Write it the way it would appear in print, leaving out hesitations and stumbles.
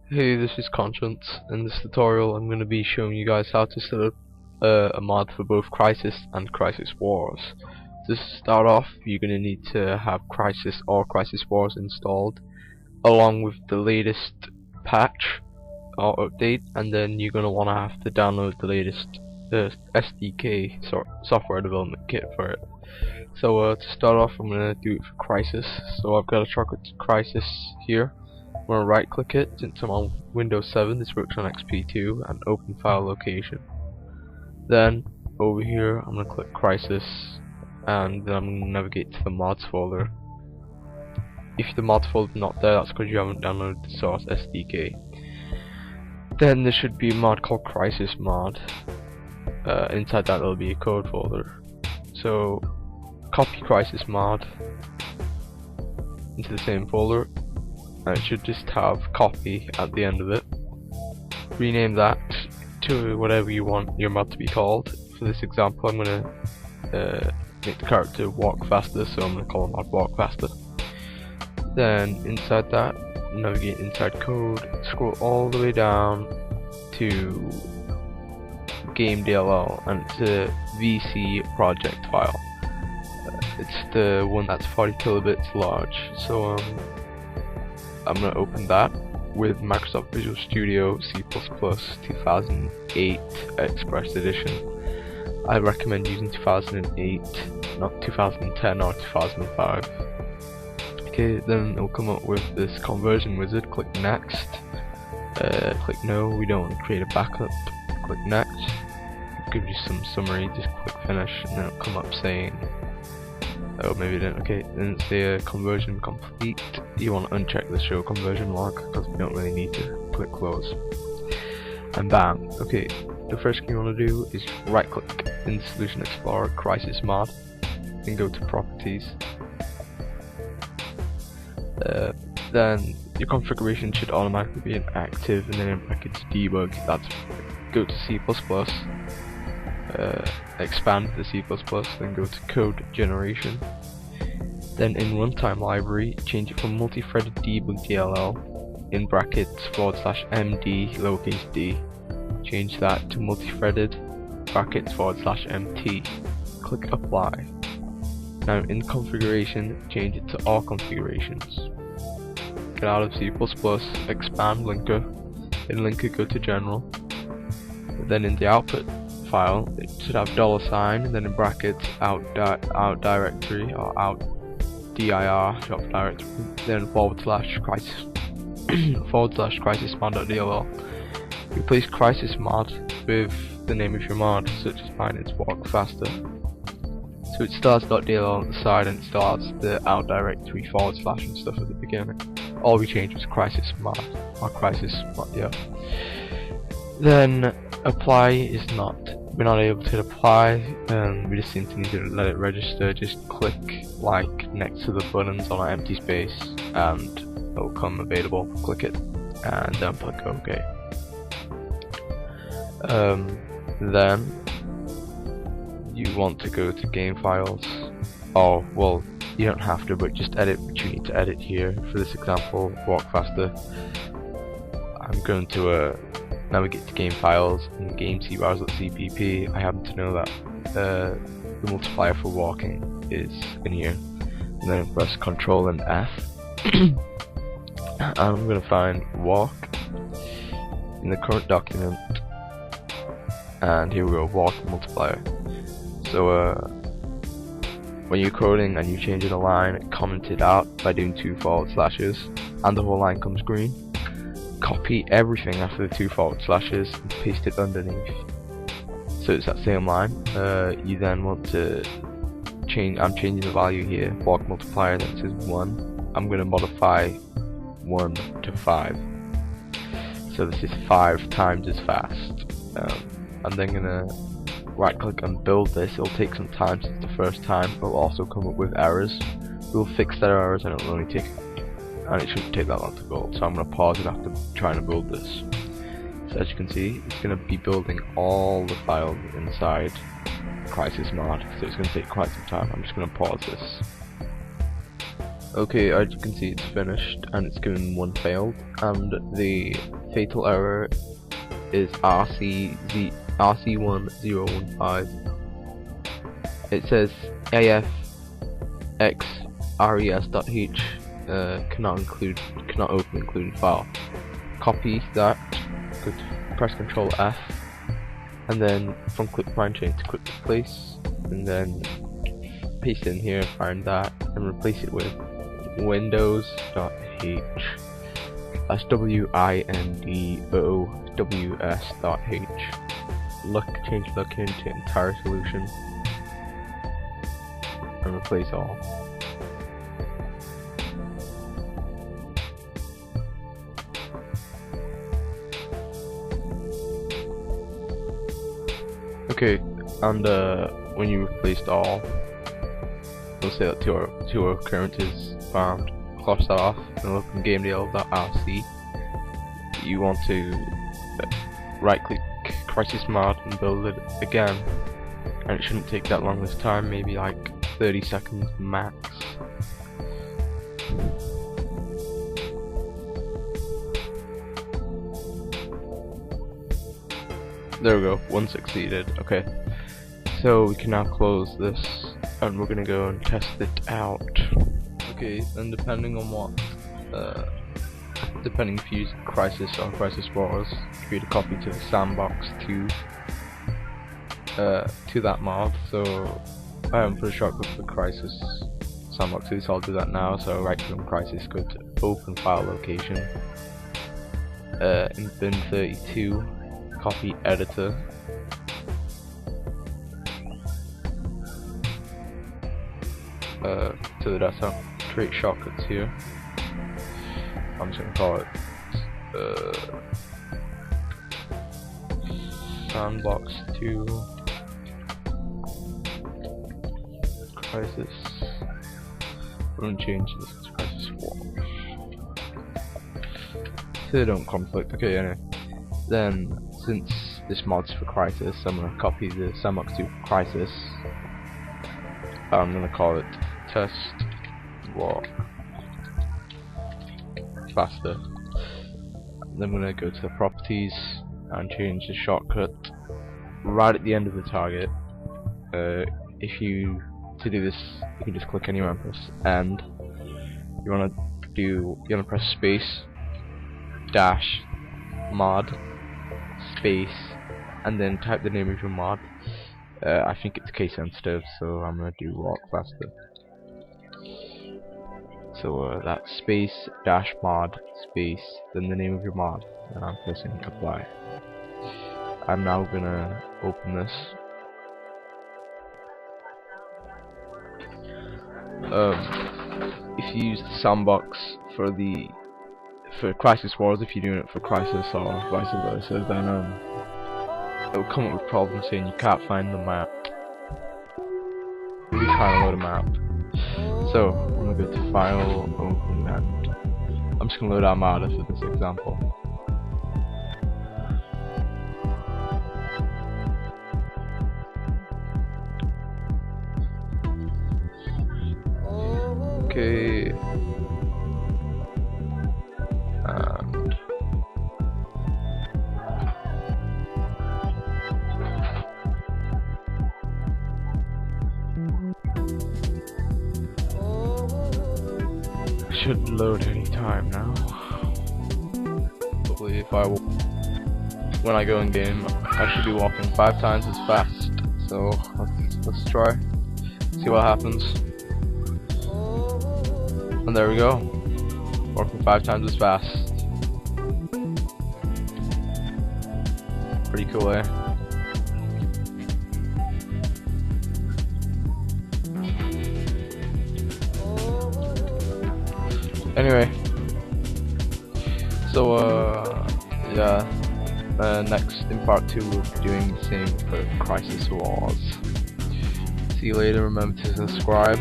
Hey, this is Conscience. In this tutorial I'm going to be showing you guys how to set up a mod for both Crysis and Crysis Wars. To start off, you're going to need to have Crysis or Crysis Wars installed along with the latest patch or update, and then you're going to want to have to download the latest SDK software development kit for it. So to start off, I'm going to do it for Crysis. So I've got a shortcut to Crysis here. I'm going to right click it. Since I'm on Windows 7, this works on XP2, and open file location. Then over here I'm going to click Crysis, and then I'm going to navigate to the mods folder. If the mods folder is not there, that's because you haven't downloaded the source SDK. Then there should be a mod called Crysis mod. Inside that there'll be a code folder. So copy Crysis mod into the same folder, and it should just have copy at the end of it. Rename that to whatever you want your mod to be called. For this example, I'm going to make the character walk faster, so I'm going to call mod walk faster. Then inside that, navigate inside code, scroll all the way down to game DLL, and it's a VC project file. It's the one that's 40 kilobits large. So I'm going to open that with Microsoft Visual Studio C++ 2008 Express Edition. I recommend using 2008, not 2010 or 2005. Okay, then it'll come up with this conversion wizard. Click next. Click no, we don't want to create a backup. Click next. It'll give you some summary, just click finish, and then it'll come up saying, oh, maybe it didn't. Okay, then it's the conversion complete. You want to uncheck the show conversion log because we don't really need to. Click close, and bam. Okay, the first thing you want to do is right click in Solution Explorer, Crysis mod, and go to Properties. Then your configuration should automatically be inactive, and then in brackets debug. That's go to C++. Expand the C++, then go to code generation. Then in runtime library, change it from multi-threaded debug DLL in brackets /md lowercase d. Change that to multi-threaded brackets /mt. Click apply. Now in configuration, change it to all configurations. Get out of C++, expand linker. In linker, go to general. Then in the output file, it should have $, and then in brackets out directory or out dir shop directory, then /crysis /crysis_mod.dll. Replace Crysis mod with the name of your mod, such as mine is walk faster. So it still has .dll on the side, and it still has the out directory / and stuff at the beginning. All we changed was Crysis mod or Crysis mod, yeah. Then apply is not. We're not able to apply, and we just seem to need to let it register. Just click like next to the buttons on an empty space, and it will come available. Click it, and then click OK. Then you want to go to game files. Oh, well, you don't have to, but just edit what you need to edit here. For this example, walk faster, I'm going to navigate to game files and game cbrowser.cpp. I happen to know that the multiplier for walking is in here, and then press Ctrl and F. And I'm going to find walk in the current document, and here we go, walk multiplier. So when you're coding and you change in a line, comment it out by doing 2 /, and the whole line comes green. Copy everything after the 2 / and paste it underneath, so it's that same line. You then want to change. I'm changing the value here. Walk multiplier, that says 1. I'm going to modify 1 to 5, so this is 5 times as fast. I'm then going to right click and build this. It'll take some time since the first time. It'll also come up with errors. We'll fix their errors, and it'll only take, and it shouldn't take that long to build. So I'm going to pause it after trying to build this. So as you can see, it's going to be building all the files inside Crysis mod, so it's going to take quite some time. I'm just going to pause this. Okay, as you can see, it's finished and it's given one failed, and the fatal error is RC1015. It says AFXRES.h cannot open included file. Copy that, go to press Ctrl F, and then from click find chain to click replace, and then paste it in here, find that, and replace it with windows.h. That's windows.h. Change looking to entire solution and replace all. Okay, and when you replaced all, it'll say that two occurrence is found. Close that off and look in GameDeal.rc. You want to right click Crysis mod and build it again, and it shouldn't take that long this time, maybe like 30 seconds max. There we go, one succeeded. Okay, so we can now close this and we're gonna go and test it out. Okay, and depending on what depending if you use Crysis or Crysis Wars, create a copy to the sandbox to that mod. So I haven't put a shortcut for Crysis sandbox 2, so I'll do that now. So right click on Crysis, go to open file location, in bin 32, copy editor, to the desktop, create shortcuts here. I'm just gonna call it sandbox 2 Crysis. We're gonna change this to Crysis Wars so they don't conflict. Okay, anyway, then since this mod's for Crysis, I'm gonna copy the sandbox 2 for Crysis. I'm gonna call it test walk faster. Then I'm gonna go to properties and change the shortcut right at the end of the target. To do this, you can just click anywhere and press end. You wanna press space dash mod space and then type the name of your mod. I think it's case sensitive, so I'm gonna do walk faster. So that's space dash mod space, then the name of your mod, and I'm pressing apply. I'm now gonna open this. If you use the sandbox for Crysis Wars, if you're doing it for Crysis or vice versa, then it'll come up with problems saying you can't find the map. You'll be trying to load a map. So I'm gonna go to File, Open, and I'm just gonna load Armada for this example. Okay, and should load any time now. Hopefully, when I go in game, I should be walking 5 times as fast. So let's try, see what happens. And there we go, walking 5 times as fast. Pretty cool, eh? Anyway, so yeah, next in part 2 we'll be doing the same for Crysis Wars. See you later, remember to subscribe.